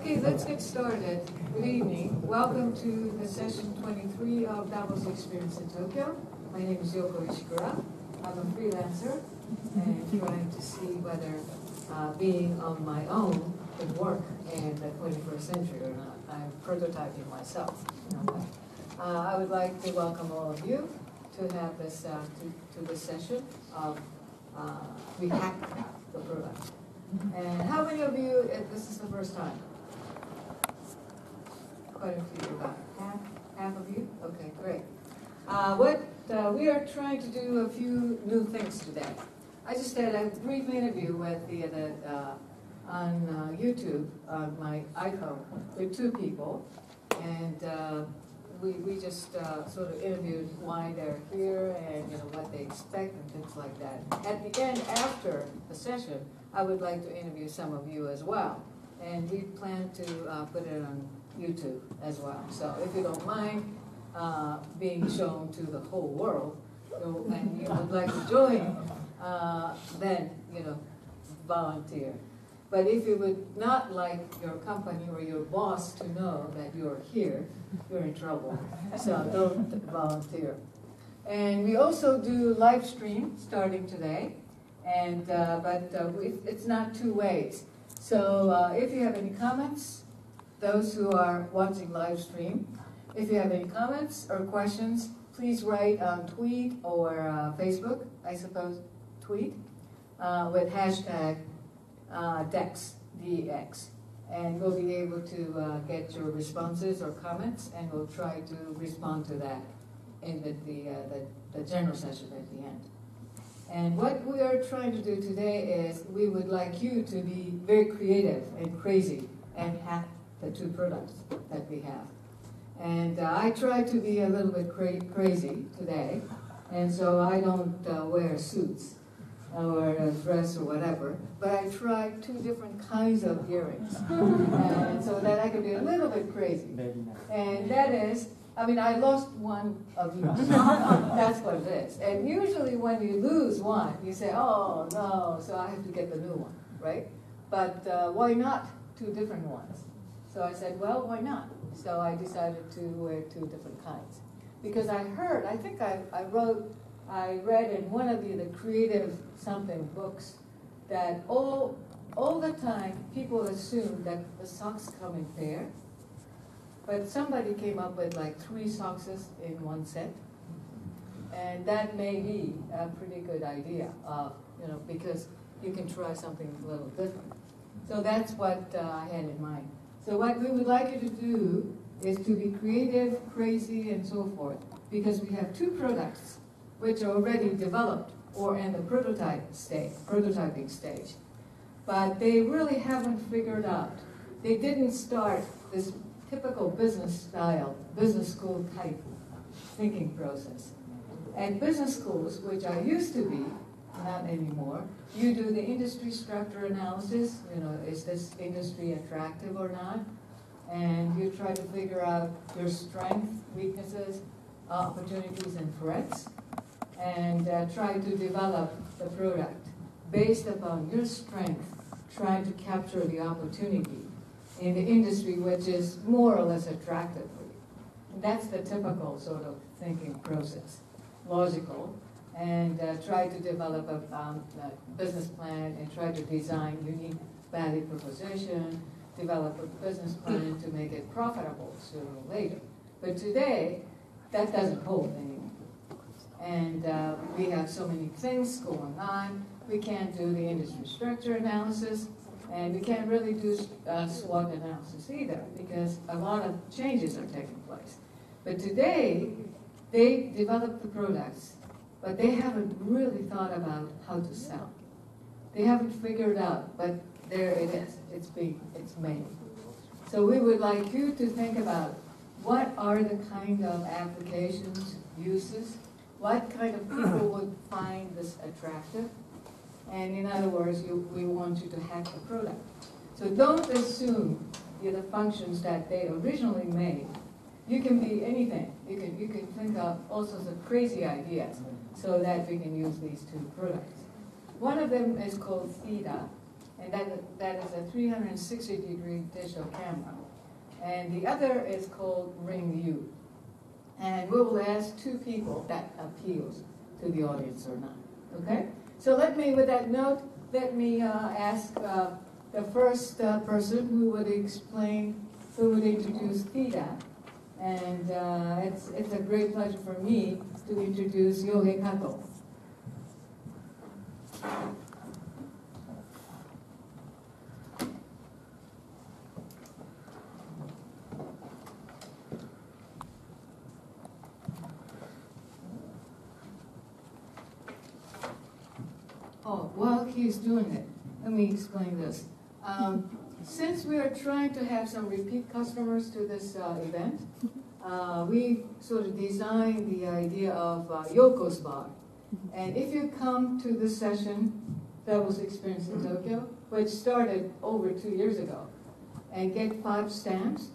Okay, let's get started. Good evening. Welcome to the session 23 of Davos Experience in Tokyo. My name is Yoko Ishikura. I'm a freelancer and trying to see whether being on my own could work in the 21st century or not. I'm prototyping myself. I would like to welcome all of you to have this to this session of we hack the product. And how many of you, this is the first time? Quite a few, about half of you? Okay, great. We are trying to do a few new things today. I just had a brief interview with on YouTube on my iPhone with two people, and we just sort of interviewed why they're here and what they expect and things like that. At the end, after the session, I would like to interview some of you as well, and we plan to put it on YouTube as well. So if you don't mind being shown to the whole world, and you would like to join, then volunteer. But if you would not like your company or your boss to know that you're here, you're in trouble. So don't volunteer. And we also do live stream starting today, and it's not two ways. So if you have any comments, those who are watching live stream, if you have any comments or questions, please write on tweet or Facebook, I suppose, tweet, with hashtag DEX, DEX. And we'll be able to get your responses or comments, and we'll try to respond to that in the general session at the end. And what we are trying to do today is we would like you to be very creative and crazy and hack the two products that we have. And I try to be a little bit crazy today, and so I don't wear suits or a dress or whatever, but I try two different kinds of earrings, and so that I can be a little bit crazy. And that is, I lost one of each. That's what it is. And usually when you lose one, you say, oh no, so I have to get the new one, right? But why not two different ones? So I said, well, why not? So I decided to wear two different kinds. Because I think I read in one of the creative something books that all the time people assume that the socks come in pair, but somebody came up with like 3 socks in one set, and that may be a pretty good idea, because you can try something a little different. So that's what I had in mind. So what we would like you to do is to be creative, crazy, and so forth, because we have 2 products which are already developed or in the prototyping stage. But they really haven't figured out. They didn't start this typical business style, business school type thinking process. And business schools, which I used to be, not anymore, you do the industry structure analysis, is this industry attractive or not? And you try to figure out your strengths, weaknesses, opportunities, and threats, and try to develop the product based upon your strength, trying to capture the opportunity in the industry which is more or less attractive for you. And that's the typical sort of thinking process, logical, and try to develop a business plan and try to design unique value proposition, develop a business plan to make it profitable sooner or later. But today, that doesn't hold anymore. And we have so many things going on. We can't do the industry structure analysis, and we can't really do SWOT analysis either, because a lot of changes are taking place. But today, they develop the products, but they haven't really thought about how to sell. They haven't figured out, but there it is. It's made. So we would like you to think about what are the kind of applications, uses, what kind of people would find this attractive, and in other words, we want you to hack the product. So don't assume the functions that they originally made. You can be anything. You can think of all sorts of crazy ideas so that we can use these 2 products. One of them is called Theta, and that is a 360-degree digital camera. And the other is called Ring U. And we will ask two people if that appeals to the audience or not, okay? So with that note, let me ask the first person who would introduce Theta. And it's a great pleasure for me to introduce Yohei Kato. Oh, while he's doing it, let me explain this. Since we are trying to have some repeat customers to this event, we sort of designed the idea of Yoko's Bar. And if you come to this session, Davos Experience in Tokyo, which started over 2 years ago, and get 5 stamps,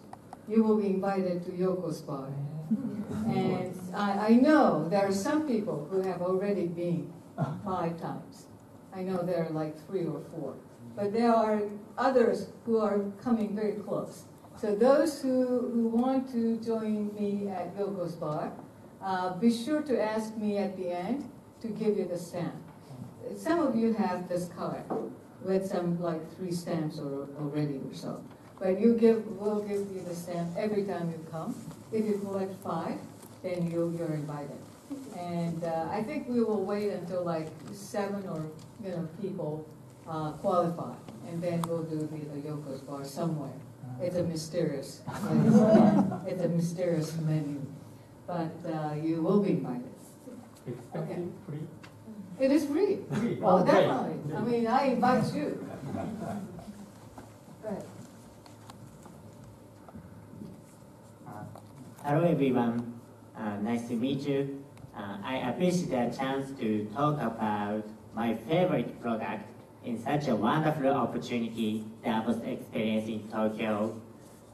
you will be invited to Yoko's Bar. And I know there are some people who have already been 5 times. I know there are like 3 or 4. But there are others who are coming very close. So those who want to join me at Yoko's Bar, be sure to ask me at the end to give you the stamp. Some of you have this card with some like 3 stamps already or so. But we'll give you the stamp every time you come. If you collect 5, then you're invited. And I think we will wait until like 7 or people qualify, and then we'll do the Yoko's Bar somewhere. It's a mysterious, it's a mysterious menu, but you will be invited. Okay. Free? It is free. Free. Oh, Okay. definitely. I mean, I invite you. Go ahead. Hello everyone, nice to meet you. I appreciate the chance to talk about my favorite product in such a wonderful opportunity, Davos Experience in Tokyo.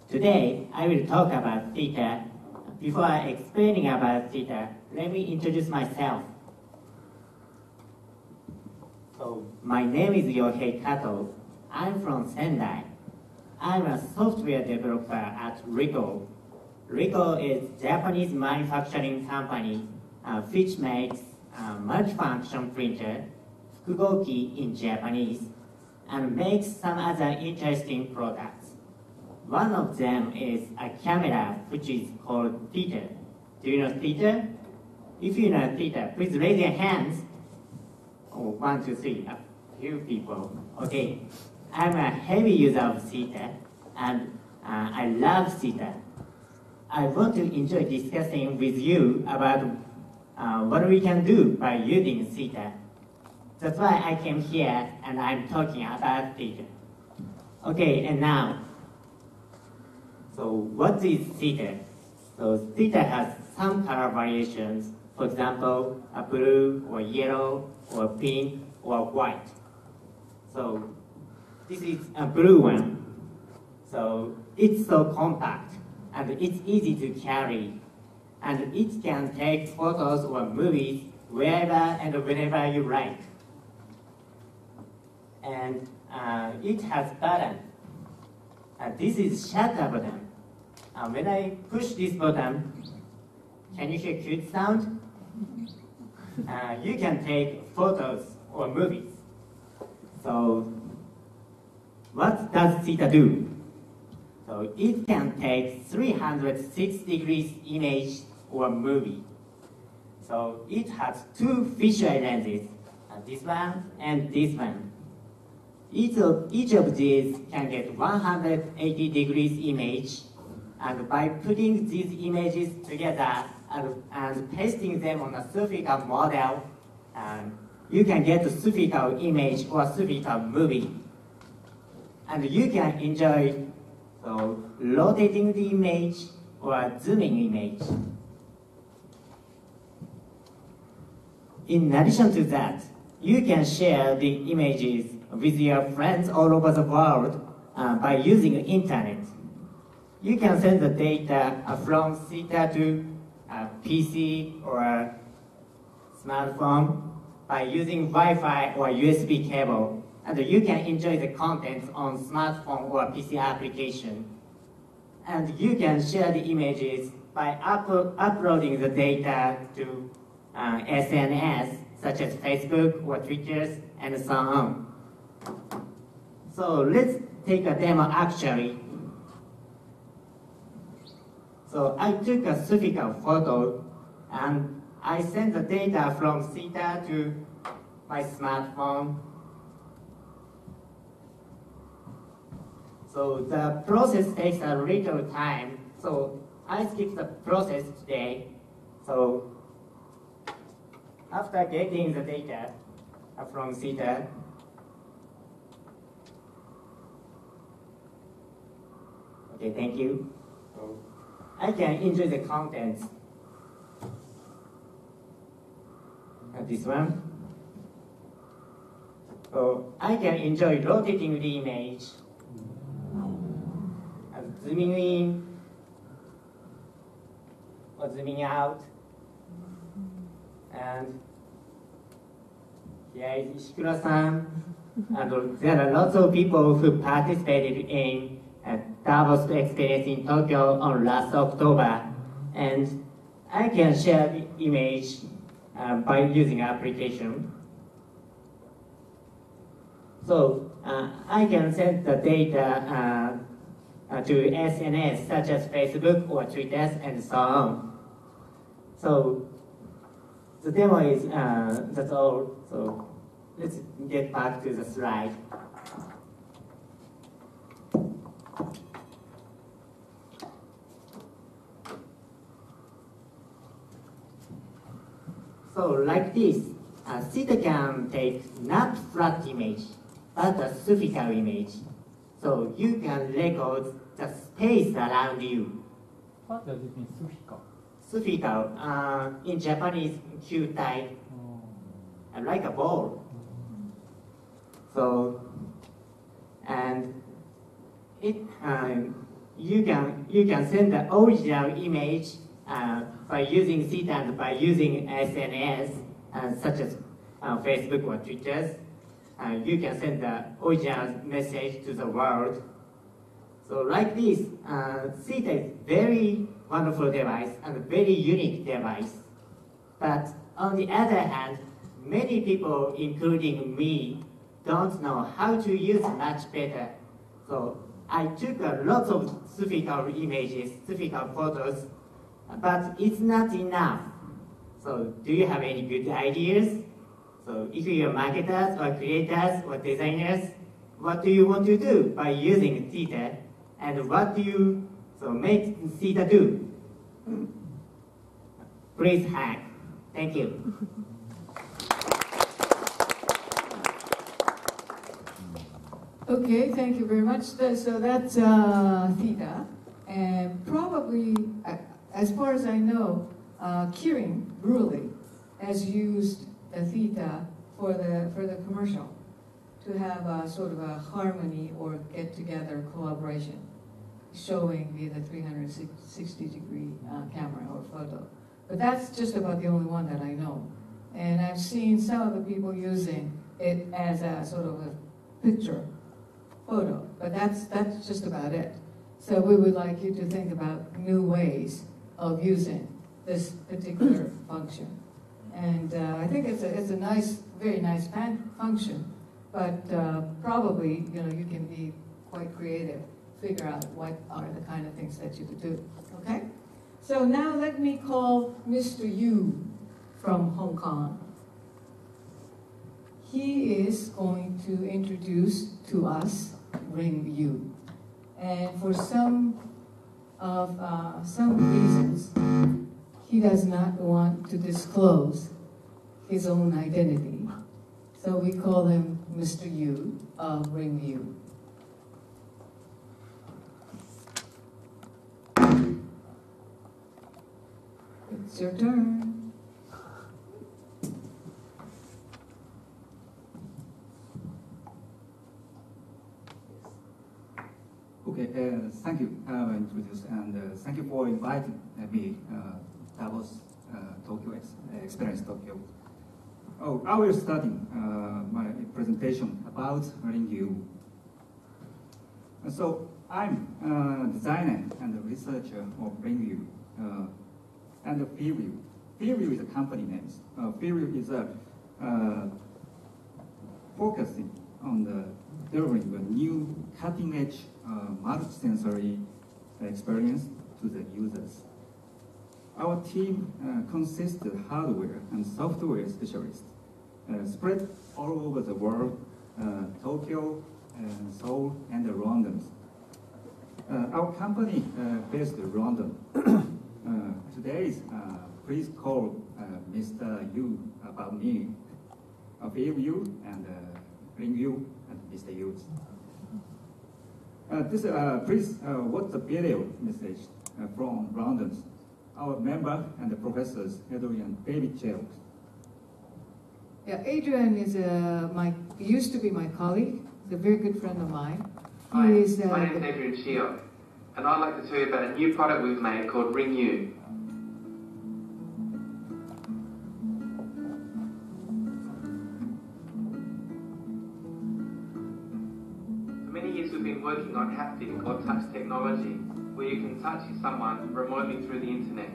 Today, I will talk about Theta. Before explaining about Theta, let me introduce myself. So, my name is Yohei Kato. I'm from Sendai. I'm a software developer at Ricoh. Ricoh is a Japanese manufacturing company which makes a multifunction printer, fukugoki in Japanese, and makes some other interesting products. One of them is a camera which is called Theta. Do you know Theta? If you know Theta, please raise your hands. Oh, 1, 2, 3, a few people. Okay, I'm a heavy user of Theta, and I love Theta. I want to enjoy discussing with you about what we can do by using Theta. That's why I came here and I'm talking about Theta. Okay, and now, so what is Theta? So Theta has some color variations. For example, a blue or yellow or pink or white. So this is a blue one. So it's so compact and it's easy to carry. And it can take photos or movies wherever and whenever you like. And it has button. This is shutter button. When I push this button, can you hear cute sound? You can take photos or movies. So what does Theta do? So it can take 306 degrees image or movie. So it has 2 fisheye lenses, this one and this one. Each of these can get 180 degrees image, and by putting these images together and pasting them on a spherical model, you can get a spherical image or spherical movie. And you can enjoy rotating the image or zooming image. In addition to that, you can share the images with your friends all over the world by using the internet. You can send the data from Theta to a PC or a smartphone by using Wi-Fi or USB cable. and you can enjoy the contents on smartphone or PC application. And you can share the images by uploading the data to SNS, such as Facebook or Twitter, and so on. So let's take a demo actually. So I took a spherical photo and I sent the data from Theta to my smartphone. So the process takes a little time. So I skipped the process today. So after getting the data from Theta, okay, thank you. So I can enjoy the contents. This one. So I can enjoy rotating the image, and zooming in or zooming out. And here is Ishikura-san. And there are lots of people who participated in Davos Experience in Tokyo on last October. And I can share the image by using application. So I can send the data to SNS such as Facebook or Twitter and so on. So the demo is, that's all. So let's get back to the slide. So like this, Theta can take not flat image, but a spherical image. So you can record the space around you. What does it mean, spherical? Spherical, in Japanese, Q-type, like a ball. So, and it, you can send the original image by using Theta and by using SNS, such as Facebook or Twitter. You can send the original message to the world. So like this, Theta is very wonderful device and a very unique device. But on the other hand, many people, including me, don't know how to use much better. So I took a lot of spherical images, spherical photos, but it's not enough. So do you have any good ideas? So if you're marketers or creators or designers, what do you want to do by using Theta? And what do you make Theta do? Please hack. Thank you. Okay, thank you very much. So that's Theta. And probably, as far as I know, Kirin Brewery has used the Theta for the commercial to have a sort of a harmony or get-together collaboration showing the 360-degree camera or photo. But that's just about the only one that I know. And I've seen some of the people using it as a sort of a picture photo, but that's just about it. So we would like you to think about new ways of using this particular function. And I think it's a nice, very nice function, but probably you can be quite creative, figure out what are the kind of things that you could do. Okay? So now let me call Mr. Yu from Hong Kong. He is going to introduce to us Ring Yu. And for some reasons, he does not want to disclose his own identity. So we call him Mr. Yu of Ring Yu. It's your turn. Okay, thank you, introduce, and thank you for inviting me, Davos Tokyo Experience Tokyo. I will start my presentation about Ringview. So I'm a designer and a researcher of Ringview and Fearview. Fearview is a company name. Fearview is focusing on delivering a new cutting-edge multi-sensory experience to the users. Our team consists of hardware and software specialists spread all over the world, Tokyo, Seoul, and London. Our company based in London. Today, please call Mr. Yu about me, Fearview and Ringview and Mr. Yu. Please watch the video message from London. Our member and the professors, Adrian David Chels. Yeah, Adrian is used to be my colleague. He's a very good friend of mine. Hi, my name is Adrian Shio, and I'd like to tell you about a new product we've made called Ringview. For many years we've been working on haptic or touch technology, where you can touch someone remotely through the internet.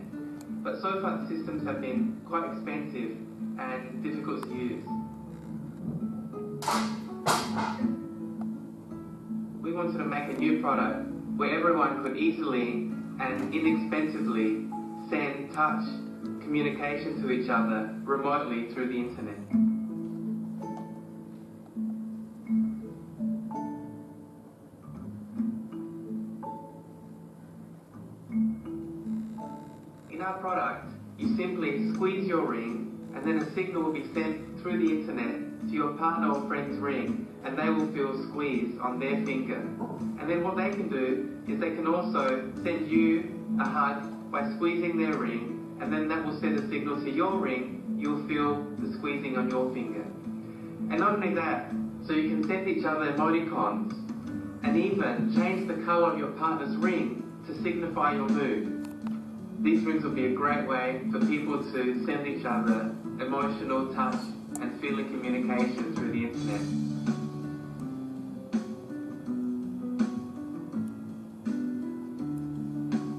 But so far the systems have been quite expensive and difficult to use. We wanted to make a new product where everyone could easily and inexpensively send touch communication to each other remotely through the internet. In our product, you simply squeeze your ring and then a signal will be sent through the internet to your partner or friend's ring, and they will feel squeezed on their finger. And then what they can do is they can also send you a hug by squeezing their ring, and then that will send a signal to your ring, you'll feel the squeezing on your finger. And not only that, so you can send each other emoticons and even change the colour of your partner's ring to signify your mood. These rings will be a great way for people to send each other emotional touch and feeling communication through the internet.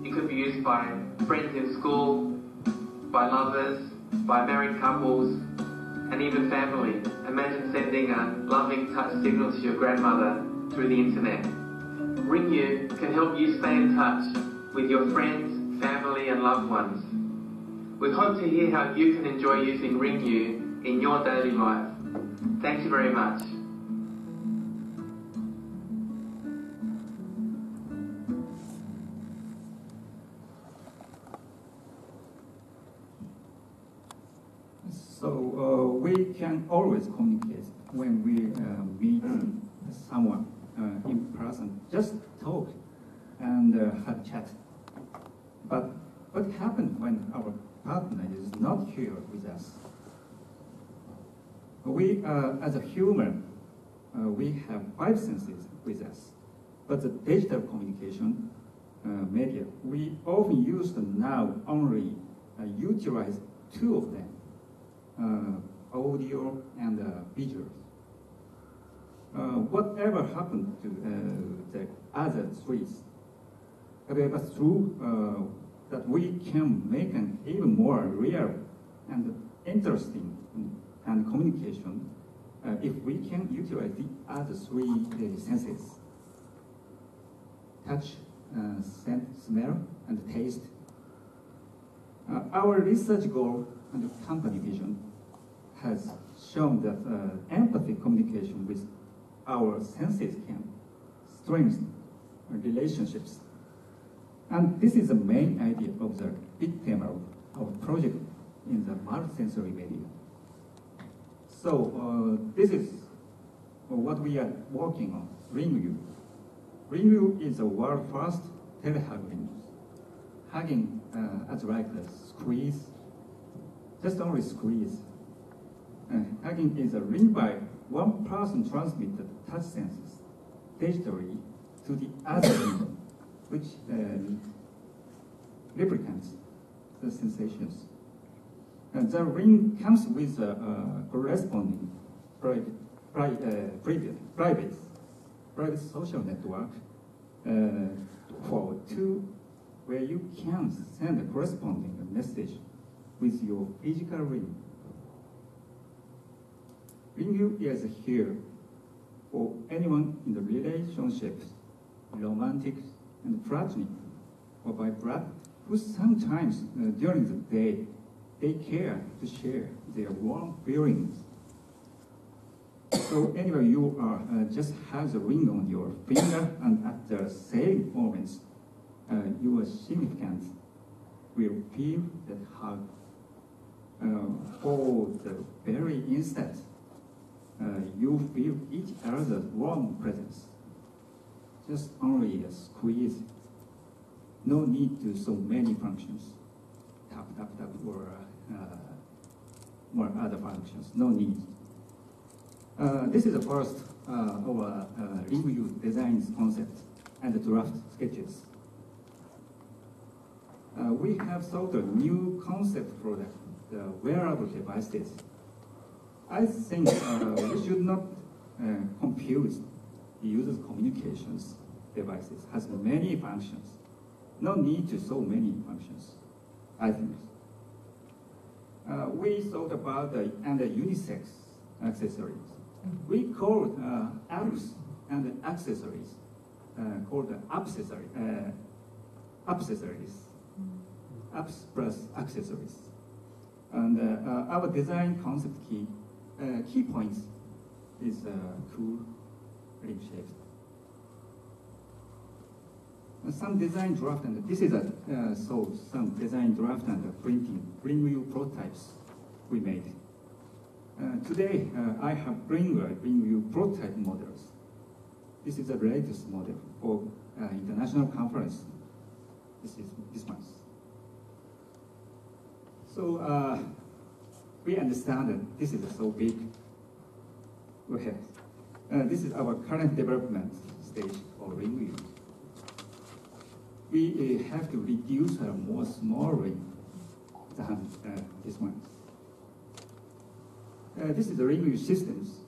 It could be used by friends in school, by lovers, by married couples, and even family. Imagine sending a loving touch signal to your grandmother through the internet. Ringview can help you stay in touch with your friends, family and loved ones. We hope to hear how you can enjoy using Ringview in your daily life. Thank you very much. So we can always communicate when we meet someone in person. Just talk and have a chat. But what happens when our partner is not here with us? We, as a human, we have 5 senses with us. But the digital communication media, we often use them now only utilize 2 of them, audio and visual. Whatever happened to the other 3? However, through that we can make an even more real and interesting and communication if we can utilize the other 3 senses: touch, scent, smell, and taste. Our research goal and company vision has shown that empathy communication with our senses can strengthen relationships. And this is the main idea of the big theme of our project in the multisensory media. So this is what we are working on, Ringview. Ringview is the world's first telehug ring. Hugging as like a squeeze, just only squeeze. Hugging is a ring by one person transmitted touch senses digitally to the other ring, which replicates the sensations. And the ring comes with a corresponding private social network where you can send a corresponding message with your physical ring. Ring is here for anyone in the relationships, romantic and platonic, or by blood, who sometimes during the day they care to share their warm feelings. So anyway, you are just have the ring on your finger, and at the same moments, your significant will feel that hug. For the very instant, you feel each other's warm presence. Just only a squeeze. No need to so many functions. Tap, tap, tap, or more other functions. No need. This is the first our review designs concept and the draft sketches. We have thought a new concept product, the wearable devices. I think we should not confuse the user's communications devices. Has many functions. No need to so many functions, I think. We thought about the unisex accessories. We called apps and accessories called accessories. Apps plus accessories. And our design concept key points is cool ring shapes. Some design draft, and this is some design draft and printing ring view prototypes we made. Today I have ring view prototype models. This is the latest model for international conference. This month. So we understand that this is so big. Okay. This is our current development stage for ring view. We have to reduce a more small ring than this one. This is the ring view systems.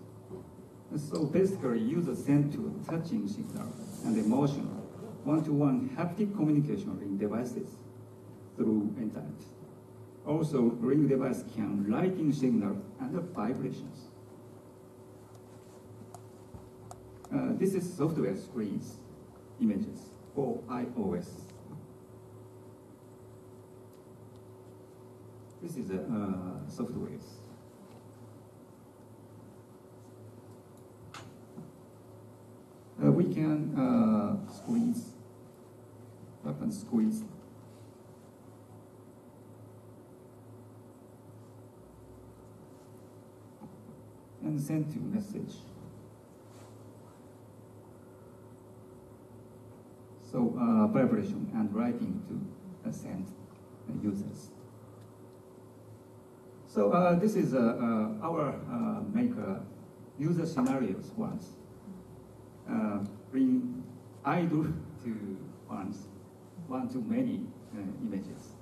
So basically, users send to touching signal and emotion, one-to-one haptic communication ring devices through internet. Also, ring device can lighting signal and vibrations. This is software screens images for iOS. This is software. We can squeeze up and squeeze. And send to message. So vibration and writing to send users. So this is our make user scenarios once. Bring idle to ones, one to many images.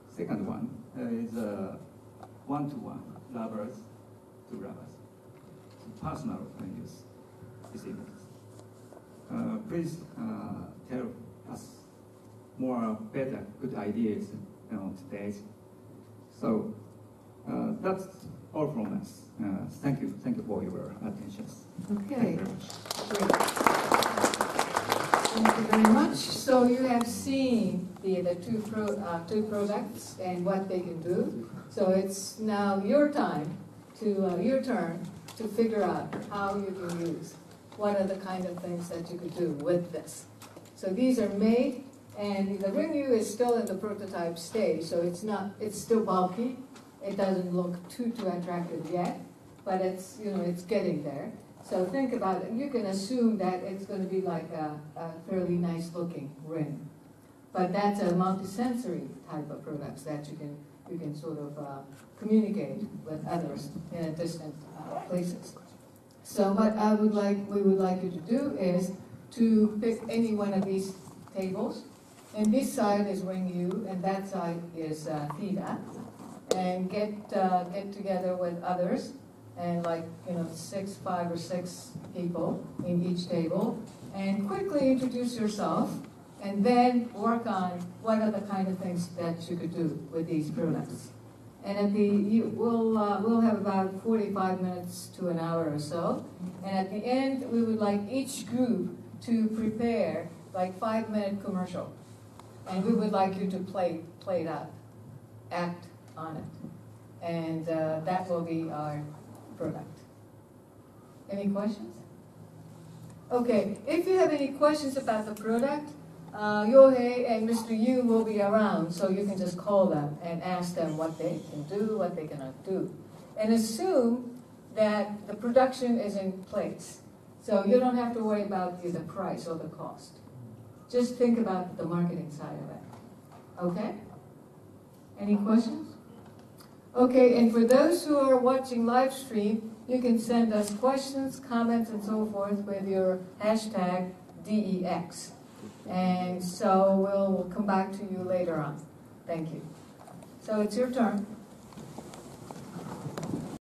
Second one is one-to-one, lovers to lovers. Personal use these images. Please tell us more better good ideas on today's. So that's all from us. Thank you for your attention. Okay, great. Thank you very much. So you have seen the two products and what they can do. So it's now your turn to figure out how you can use, what are the kind of things that you could do with this. So these are made, and the ring view is still in the prototype stage, so it's still bulky. It doesn't look too attractive yet, but it's getting there. So think about it. You can assume that it's going to be like a fairly nice looking ring. But that's a multisensory type of products that you can sort of communicate with others in distant places. So what we would like you to do is to pick any one of these tables And this side is ring U, and that side is theta. And get together with others, and like 5 or 6 people in each table, and quickly introduce yourself, and then work on what are the kind of things that you could do with these products. And we'll have about 45 minutes to an hour or so. And at the end, we would like each group to prepare like 5-minute commercial. And we would like you to play it out, act on it. And that will be our product. Any questions? Okay, if you have any questions about the product, Yohei and Mr. Yu will be around, so you can just call them and ask them what they can do, what they cannot do. And assume that the production is in place. So you don't have to worry about the price or the cost. Just think about the marketing side of it. Okay? Any questions? Okay, and for those who are watching live stream, you can send us questions, comments, and so forth with your hashtag DEX. And so we'll come back to you later on. Thank you. So it's your turn.